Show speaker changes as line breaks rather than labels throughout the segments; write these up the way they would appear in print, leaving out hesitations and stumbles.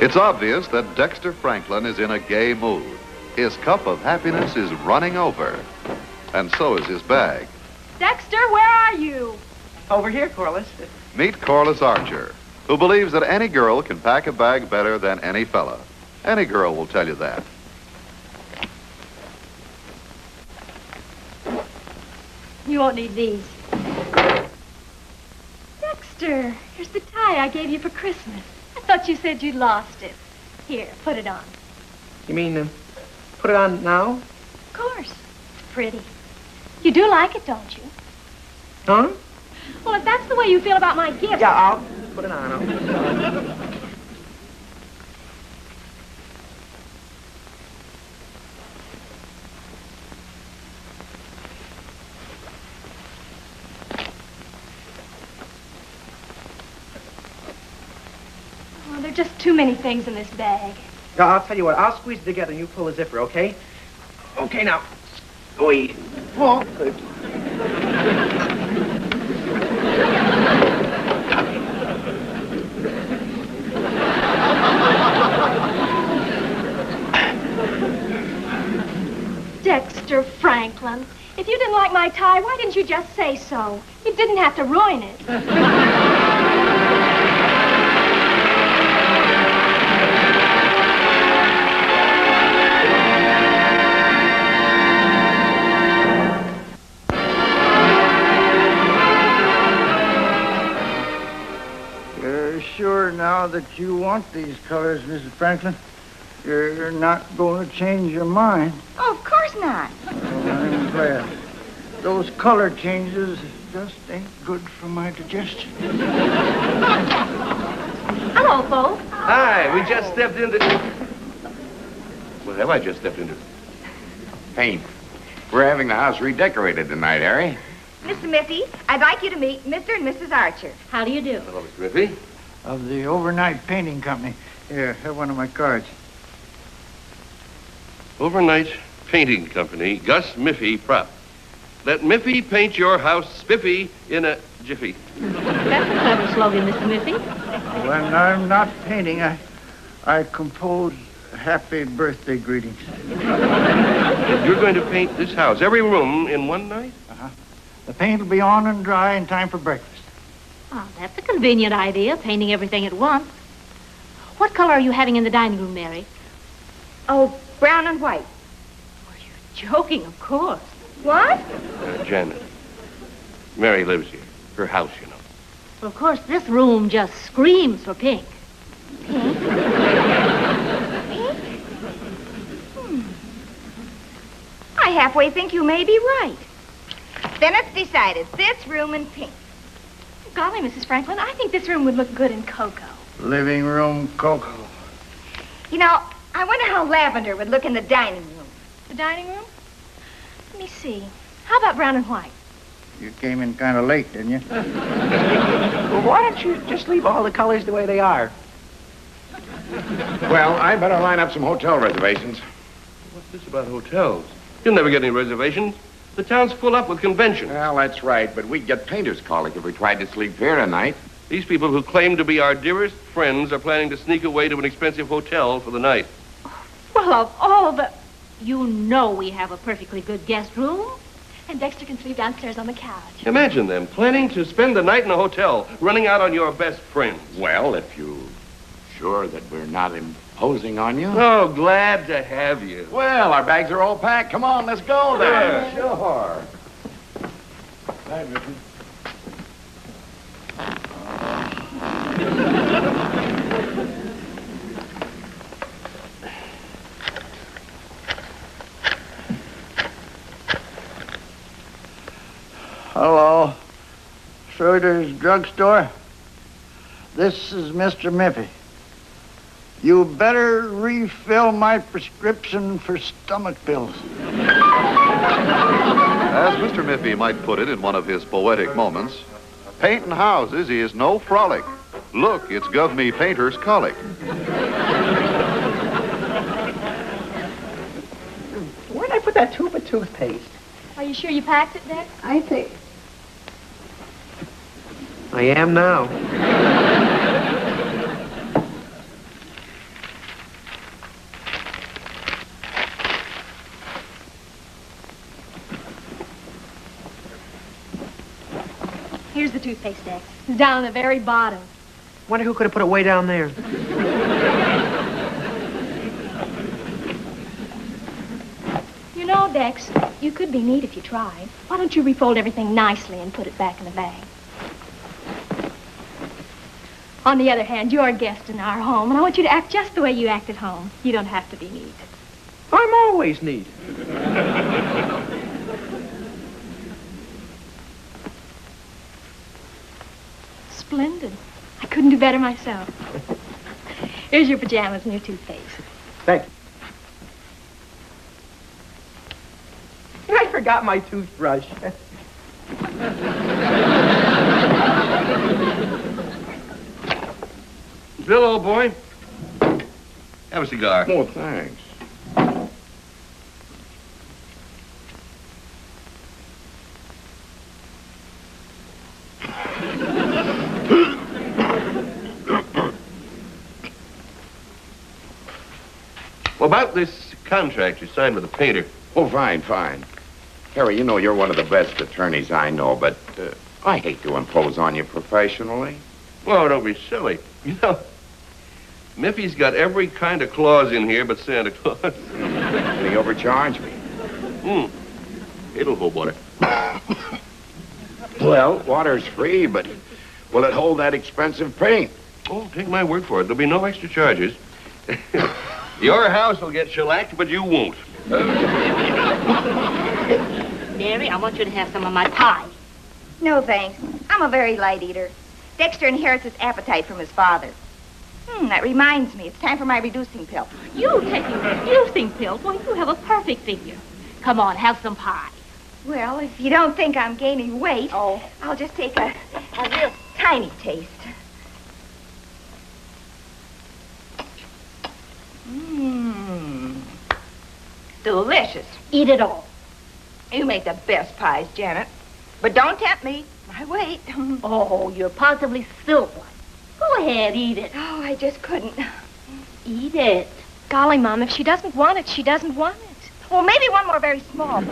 It's obvious that Dexter Franklin is in a gay mood. His cup of happiness is running over. And so is his bag.
Dexter, where are you?
Over here, Corliss.
Meet Corliss Archer, who believes that any girl can pack a bag better than any fella. Any girl will tell you that.
You won't need these. Dexter, here's the tie I gave you for Christmas. I thought you said you'd lost it. Here, put it on.
You mean, put it on now?
Of course. It's pretty. You do like it, don't you?
Huh?
Well, if that's the way you feel about my gift...
Yeah, I'll put it on. I'll put it on.
Oh, there are just too many things in this bag.
Yeah, I'll tell you what. I'll squeeze it together and you pull the zipper, okay? Okay, now. Squeeze. Oh, good.
Dexter Franklin, if you didn't like my tie, why didn't you just say so? You didn't have to ruin it.
Sure now that you want these colors, Mrs. Franklin? You're not going to change your mind.
Oh, of course not.
Well, I'm glad. Those color changes just ain't good for my digestion.
Hello, folks.
Hi, we just stepped into... What have I just stepped into?
Paint. We're having the house redecorated tonight, Harry.
Mr. Miffy, I'd like you to meet Mr. and Mrs. Archer.
How do you do?
Hello, Mr. Miffy.
Of the overnight painting company. Here, have one of my cards.
Overnight Painting Company, Gus Miffy, prop. Let Miffy paint your house spiffy in a jiffy.
That's a clever slogan, Mr. Miffy.
When I'm not painting, I compose happy birthday greetings.
You're going to paint this house, every room, in one night?
Uh-huh. The paint will be on and dry in time for breakfast.
Oh, that's a convenient idea, painting everything at once. What color are you having in the dining room, Mary?
Oh, brown and white.
Oh, you're joking, of course.
What?
Janet. Mary lives here. Her house, you know.
Well, of course, this room just screams for pink.
Pink? Pink? I halfway think you may be right. Then it's decided. This room in pink.
Golly, Mrs. Franklin, I think this room would look good in cocoa.
Living room cocoa.
You know, I wonder how lavender would look in the dining room.
The dining room? Let me see. How about brown and white?
You came in kind of late, didn't you?
Well, why don't you just leave all the colors the way they are?
Well, I better line up some hotel reservations.
What's this about hotels? You'll never get any reservations. The town's full up with conventions.
Well, that's right, but we'd get painter's colic if we tried to sleep here tonight.
These people who claim to be our dearest friends are planning to sneak away to an expensive hotel for the night.
Well, of all the... You know we have a perfectly good guest room.
And Dexter can sleep downstairs on the couch.
Imagine them planning to spend the night in a hotel, running out on your best friends.
Well, if you're sure that we're not imposing on you.
Oh, glad to have you.
Well, our bags are all packed. Come on, let's go then.
Yeah, sure.
Hi, Miffy.
Hello. Schroeder's drugstore. This is Mr. Miffy. You better refill my prescription for stomach pills.
As Mr. Miffy might put it in one of his poetic moments, painting houses is no frolic. Look, it's Gov Me Painter's colic.
Where'd I put that tube of toothpaste?
Are you sure you packed it, Dex?
I think... I am now.
Here's the toothpaste, Dex. It's down on the very bottom.
Wonder who could have put it way down there.
You know, Dex, you could be neat if you tried. Why don't you refold everything nicely and put it back in the bag? On the other hand, you're a guest in our home, and I want you to act just the way you act at home. You don't have to be neat.
I'm always neat.
Splendid. I couldn't do better myself. Here's your pajamas and your toothpaste.
Thank you. I forgot my toothbrush.
Bill, old boy, have a cigar.
Oh, thanks.
Well, about this contract you signed with the painter.
Oh, fine, fine. Harry, you know you're one of the best attorneys I know, but I hate to impose on you professionally.
Well, don't be silly. You know, Miffy's got every kind of clause in here but Santa Claus.
He overcharged me.
It'll hold water.
Well, water's free, but will it hold that expensive paint?
Oh, take my word for it. There'll be no extra charges. Your house will get shellacked, but you won't.
Mary, I want you to have some of my pie.
No, thanks. I'm a very light eater. Dexter inherits his appetite from his father. That reminds me. It's time for my reducing pill.
You taking reducing pills? Well, you have a perfect figure. Come on, have some pie.
Well, if you don't think I'm gaining weight, I'll just take a real tiny taste. Delicious.
Eat it all.
You make the best pies, Janet. But don't tempt me. My weight.
Oh, you're positively silver. Go ahead, eat it.
Oh, I just couldn't.
Eat it.
Golly, Mom, if she doesn't want it, she doesn't want it.
Well, maybe one more very small.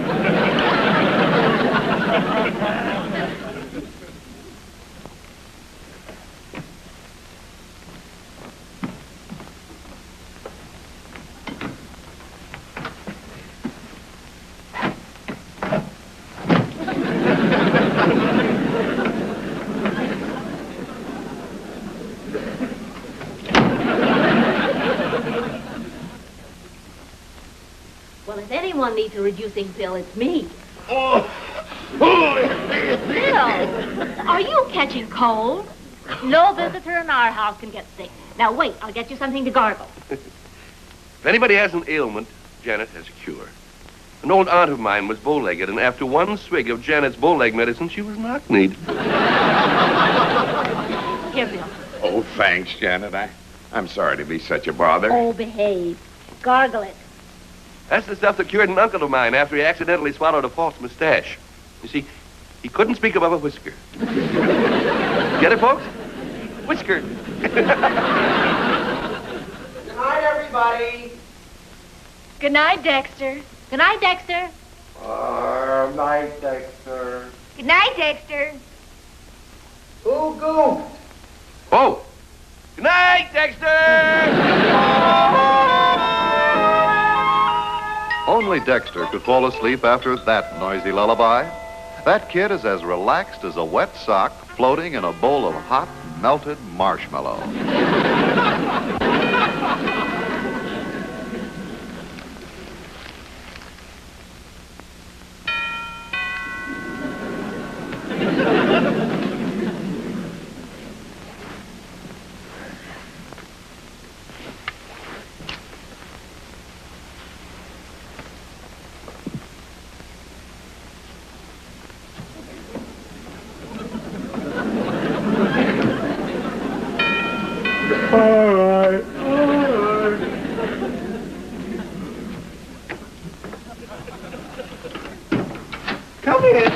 Well, if anyone needs a reducing pill, it's me.
Oh.
Bill, are you catching cold? No visitor in our house can get sick. Now, wait, I'll get you something to gargle.
If anybody has an ailment, Janet has a cure. An old aunt of mine was bow-legged, and after one swig of Janet's bow-leg medicine, she was knock-kneed.
Here, Bill.
Oh, thanks, Janet. I'm sorry to be such a bother.
Oh, behave. Gargle it.
That's the stuff that cured an uncle of mine after he accidentally swallowed a false mustache. You see, he couldn't speak above a whisker. Get it, folks? Whisker.
Good night, everybody.
Good night, Dexter.
Good night, Dexter.
Good night, Dexter.
Good night, Dexter.
Ooh, goo.
Oh. Good night, Dexter!
Only Dexter could fall asleep after that noisy lullaby. That kid is as relaxed as a wet sock floating in a bowl of hot, melted marshmallow.
All right.
Come in.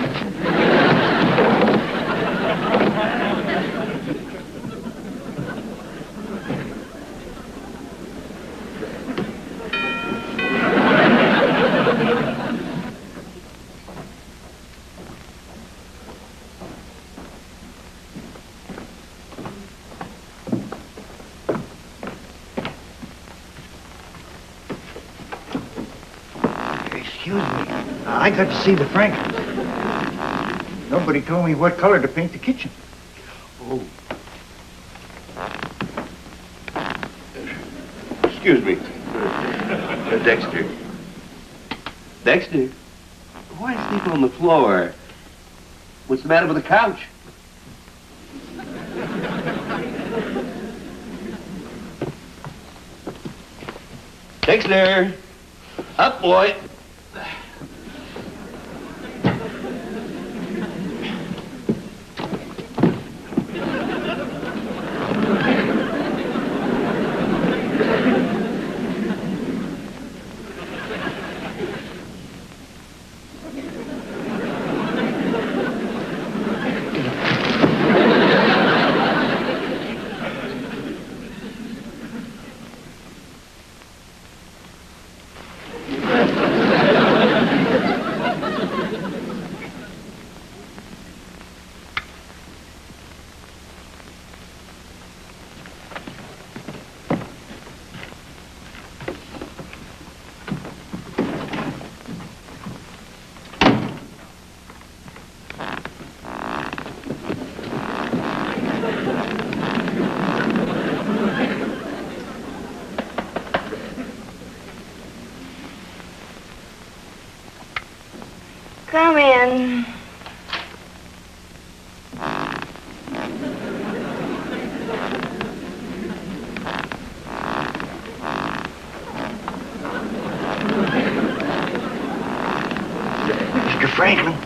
Excuse me. I got to see the Franklins. Nobody told me what color to paint the kitchen.
Oh. Excuse me. Dexter. Dexter? Why sleep on the floor? What's the matter with the couch? Dexter! Up, boy!
Come in.
Mr. Franklin.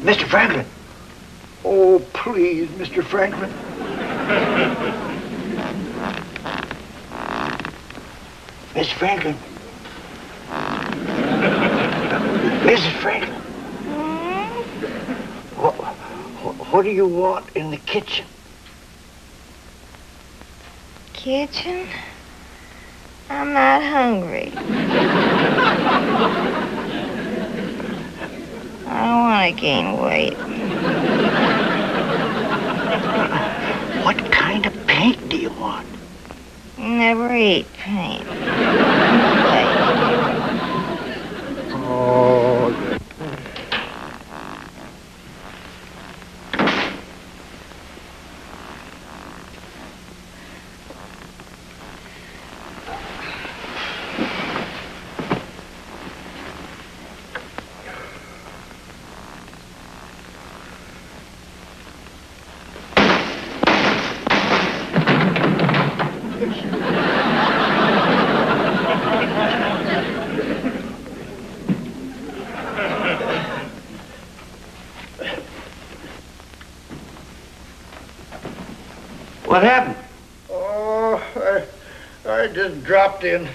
Mr. Franklin. Oh, please, Mr. Franklin. Miss Franklin. Mrs. Franklin. What do you want in the kitchen?
Kitchen? I'm not hungry. I don't want to gain weight.
What kind of paint do you want?
Never eat paint.
Oh,
What happened?
Oh, I just dropped in.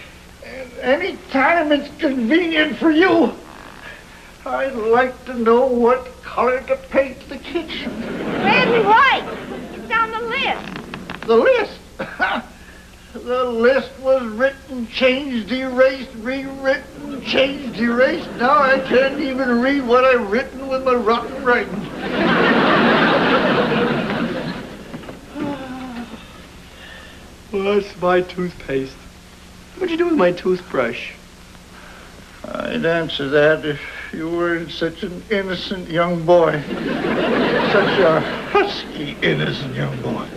Any time it's convenient for you, I'd like to know what color to paint the kitchen.
Red and white. It's on the list.
The list? The list was written, changed, erased, rewritten, changed, erased. Now I can't even read what I've written with my rotten writing.
What's my toothpaste? What'd you do with my toothbrush?
I'd answer that if you weren't such an innocent young boy. Such a husky, innocent young boy.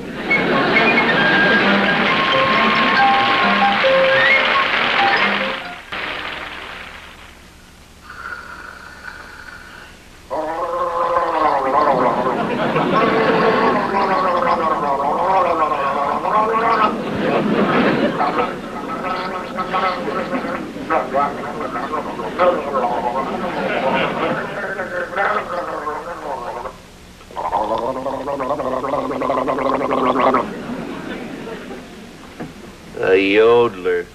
A yodeler.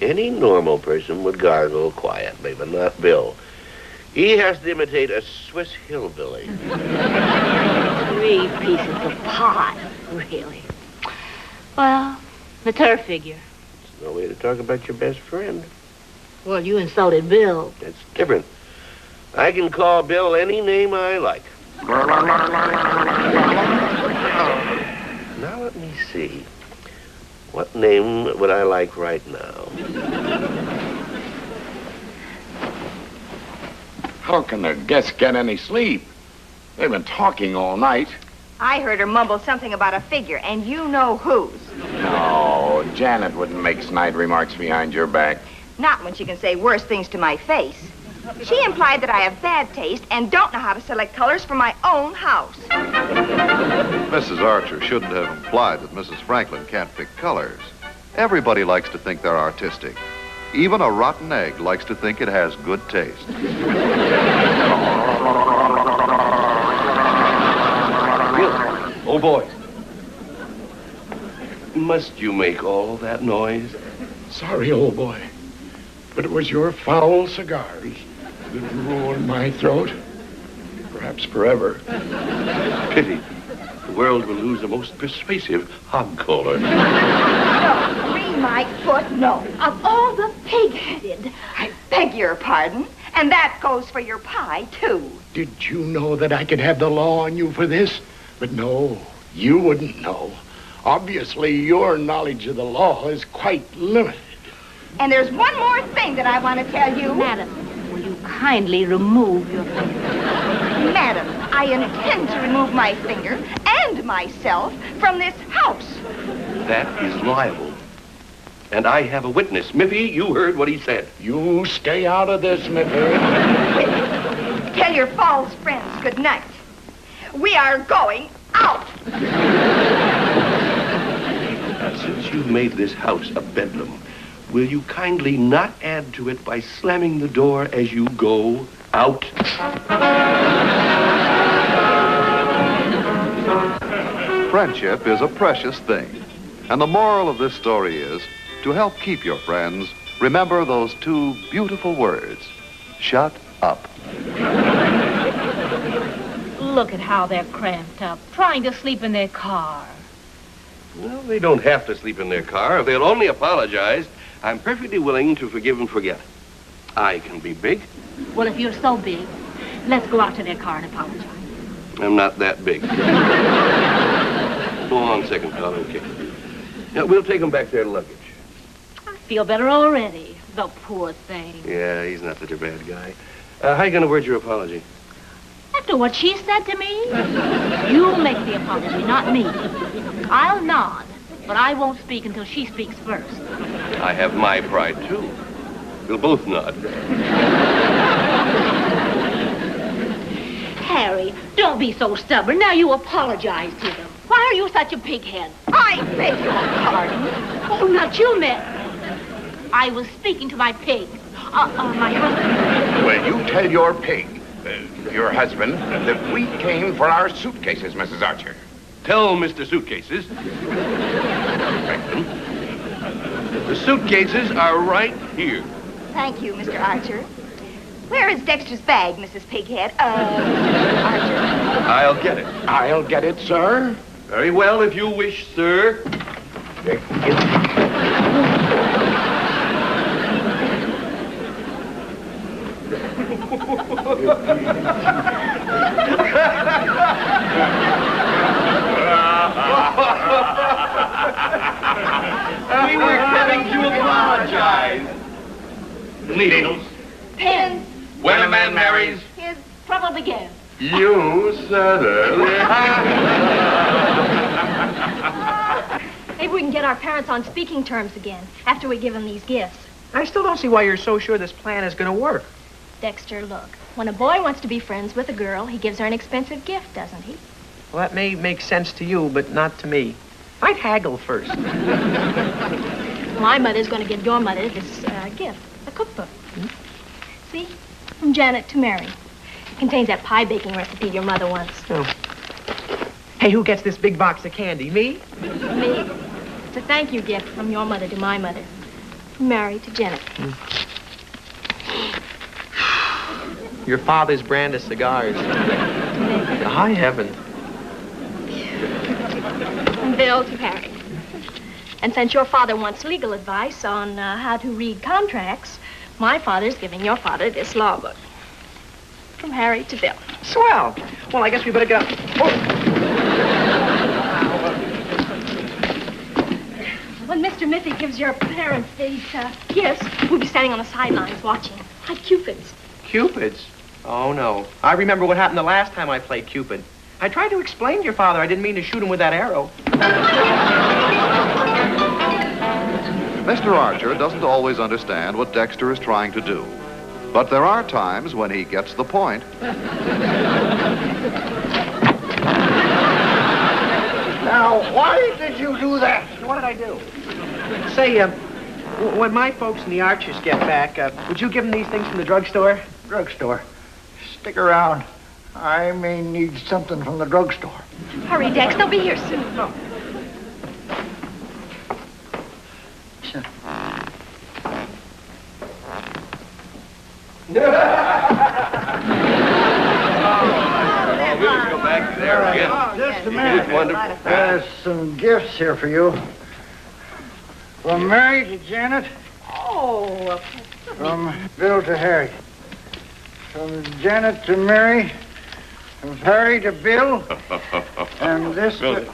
Any normal person would gargle quietly, but not Bill. He has to imitate a Swiss hillbilly.
3 pieces of pot, really. Well, it's her figure.
It's no way to talk about your best friend.
Well, you insulted Bill.
That's different. I can call Bill any name I like. Now let me see. What name would I like right now?
How can the guests get any sleep? They've been talking all night.
I heard her mumble something about a figure, and you know whose.
No, Janet wouldn't make snide remarks behind your back.
Not when she can say worse things to my face. She implied that I have bad taste and don't know how to select colors for my own house.
Mrs. Archer shouldn't have implied that Mrs. Franklin can't pick colors. Everybody likes to think they're artistic. Even a rotten egg likes to think it has good taste.
Oh, boy. Must you make all that noise?
Sorry, old boy, but it was your foul cigars that ruined my throat. Perhaps forever.
Pity. The world will lose the most persuasive hog caller.
No, 3 my foot, no. Of all the pig-headed, I beg your pardon. And that goes for your pie, too.
Did you know that I could have the law on you for this? But no, you wouldn't know. Obviously, your knowledge of the law is quite limited.
And there's one more thing that I want to tell you.
Madam, will you kindly remove your finger?
Madam, I intend to remove my finger and myself from this house.
That is liable. And I have a witness. Miffy, you heard what he said.
You stay out of this, Miffy.
Tell your false friends good night. We are going out.
Now, since you've made this house a bedlam, will you kindly not add to it by slamming the door as you go out?
Friendship is a precious thing. And the moral of this story is, to help keep your friends, remember those 2 beautiful words. Shut up.
Look at how they're cramped up, trying to sleep in their car.
Well, they don't have to sleep in their car. If they'll only apologize, I'm perfectly willing to forgive and forget. I can be big.
Well, if you're so big, let's go out to their car and apologize.
I'm not that big. Hold on a second, pal. Okay. Now, we'll take them back their luggage.
I feel better already. The poor thing.
Yeah, he's not such a bad guy. How you going to word your apology?
After what she said to me, you make the apology, not me. I'll nod, but I won't speak until she speaks first.
I have my pride, too. We'll both nod.
Harry, don't be so stubborn. Now you apologize to them. Why are you such a pighead?
I beg your pardon.
Oh, not you, miss. I was speaking to my pig. My husband.
Well, you tell your pig, your husband, that we came for our suitcases, Mrs. Archer.
Tell Mr. Suitcases. Franklin. The suitcases are right here.
Thank you, Mr. Archer. Where is Dexter's bag, Mrs. Pighead? Archer.
I'll get it.
I'll get it, sir.
Very well, if you wish, sir. We were coming to apologize. Needles.
Pins.
When a man marries.
His
Probably again.
You said it.
Maybe we can get our parents on speaking terms again after we give them these gifts.
I still don't see why you're so sure this plan is going to work.
Dexter, look. When a boy wants to be friends with a girl, he gives her an expensive gift, doesn't he?
Well, that may make sense to you, but not to me. I'd haggle first.
My mother's going to give your mother this gift, a cookbook. See? From Janet to Mary. It contains that pie baking recipe your mother wants.
Oh. Hey, who gets this big box of candy? Me?
Me? It's a thank you gift from your mother to my mother. From Mary to Janet.
Your father's brand of cigars. High heaven.
And Bill to Harry. And since your father wants legal advice on how to read contracts, my father's giving your father this law book. From Harry to Bill.
Swell. Well, I guess we better go. Oh.
When Mr. Miffy gives your parents these gifts, we'll be standing on the sidelines watching, like Cupids.
Cupids? Oh, no. I remember what happened the last time I played Cupid. I tried to explain to your father I didn't mean to shoot him with that arrow.
Mr. Archer doesn't always understand what Dexter is trying to do, but there are times when he gets the point.
Now, why did you do that?
What did I do? Say, when my folks and the Archers get back, would you give them these things from the drugstore?
Drugstore. Stick around. I may need something from the drugstore.
Hurry, Dex. They'll be here soon.
Oh.
Go back there again.
Just a minute.
It's wonderful.
There's some gifts here for you. From Mary to Janet.
Oh,
From Bill to Harry. From Janet to Mary. From Harry to Bill. And this to...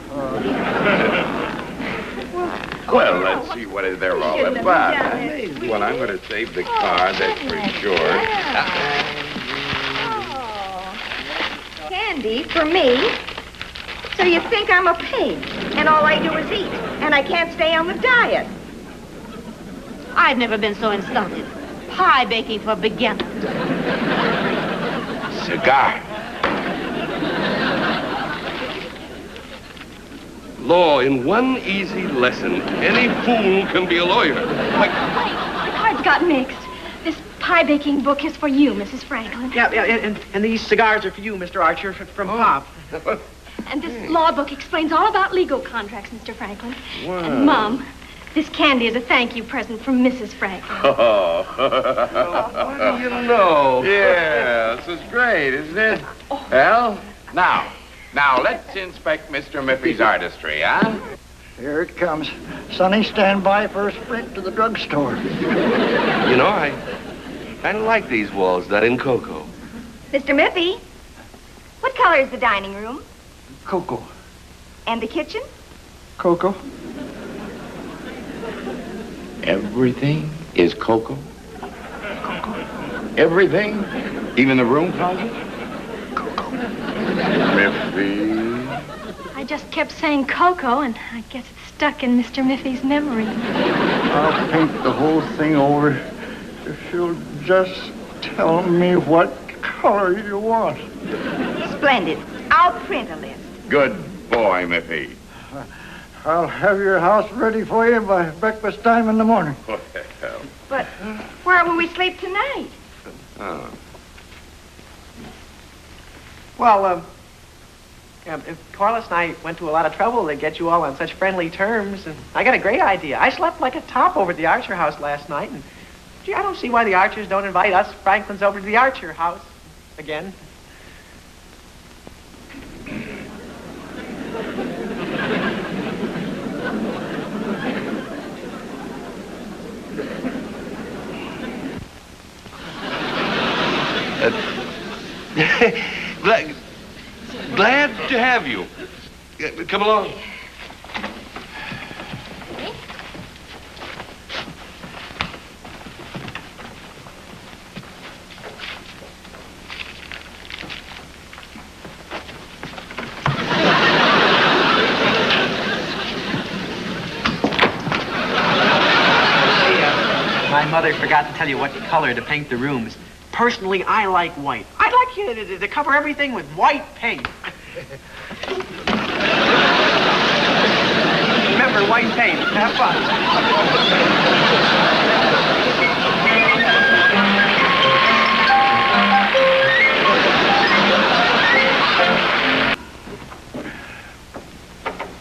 Well, let's see what they're all about. Well, I'm going to save the card, that's for sure.
candy for me. So you think I'm a pig, and all I do is eat, and I can't stay on the diet.
I've never been so insulted. Pie baking for beginners.
Cigar.
Law in one easy lesson. Any fool can be a lawyer.
Wait, the cards got mixed. This pie baking book is for you, Mrs. Franklin.
Yeah, and these cigars are for you, Mr. Archer, from Pop.
And this law book explains all about legal contracts, Mr. Franklin.
Wow.
And Mom, this candy is a thank you present from Mrs. Franklin.
Oh.
What do you know?
Yeah, this is great, isn't it? Well, now let's inspect Mr. Miffy's artistry, huh?
Here it comes. Sonny, stand by for a sprint to the drugstore.
You know, I kind of like these walls done in cocoa.
Mr. Miffy, what color is the dining room?
Cocoa.
And the kitchen?
Cocoa.
Everything is cocoa? Everything? Even the room closet? Miffy.
I just kept saying Coco, and I guess it's stuck in Mr. Miffy's memory.
I'll paint the whole thing over if you'll just tell me what color you want.
Splendid. I'll print a list.
Good boy, Miffy.
I'll have your house ready for you by breakfast time in the morning.
What the hell?
But where will we sleep tonight?
Oh.
Well, Corliss and I went to a lot of trouble to get you all on such friendly terms, and I got a great idea. I slept like a top over at the Archer house last night, and gee, I don't see why the Archers don't invite us Franklins over to the Archer house again.
Glad to have you. Come along.
My mother forgot to tell you what color to paint the rooms. Personally, I like white. I'd like you to cover everything with white paint. Remember, white paint. Have fun.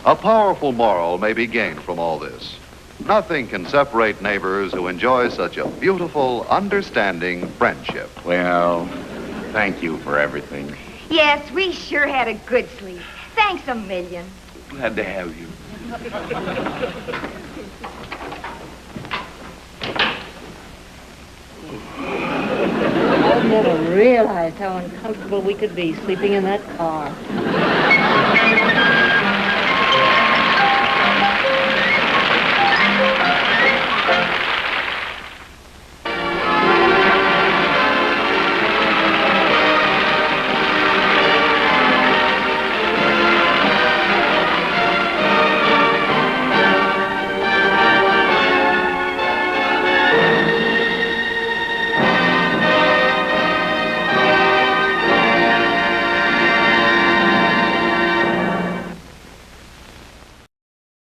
A powerful moral may be gained from all this. Nothing can separate neighbors who enjoy such a beautiful, understanding friendship.
Well, thank you for everything.
Yes, we sure had a good sleep. Thanks a million.
Glad to have you.
I never realized how uncomfortable we could be sleeping in that car.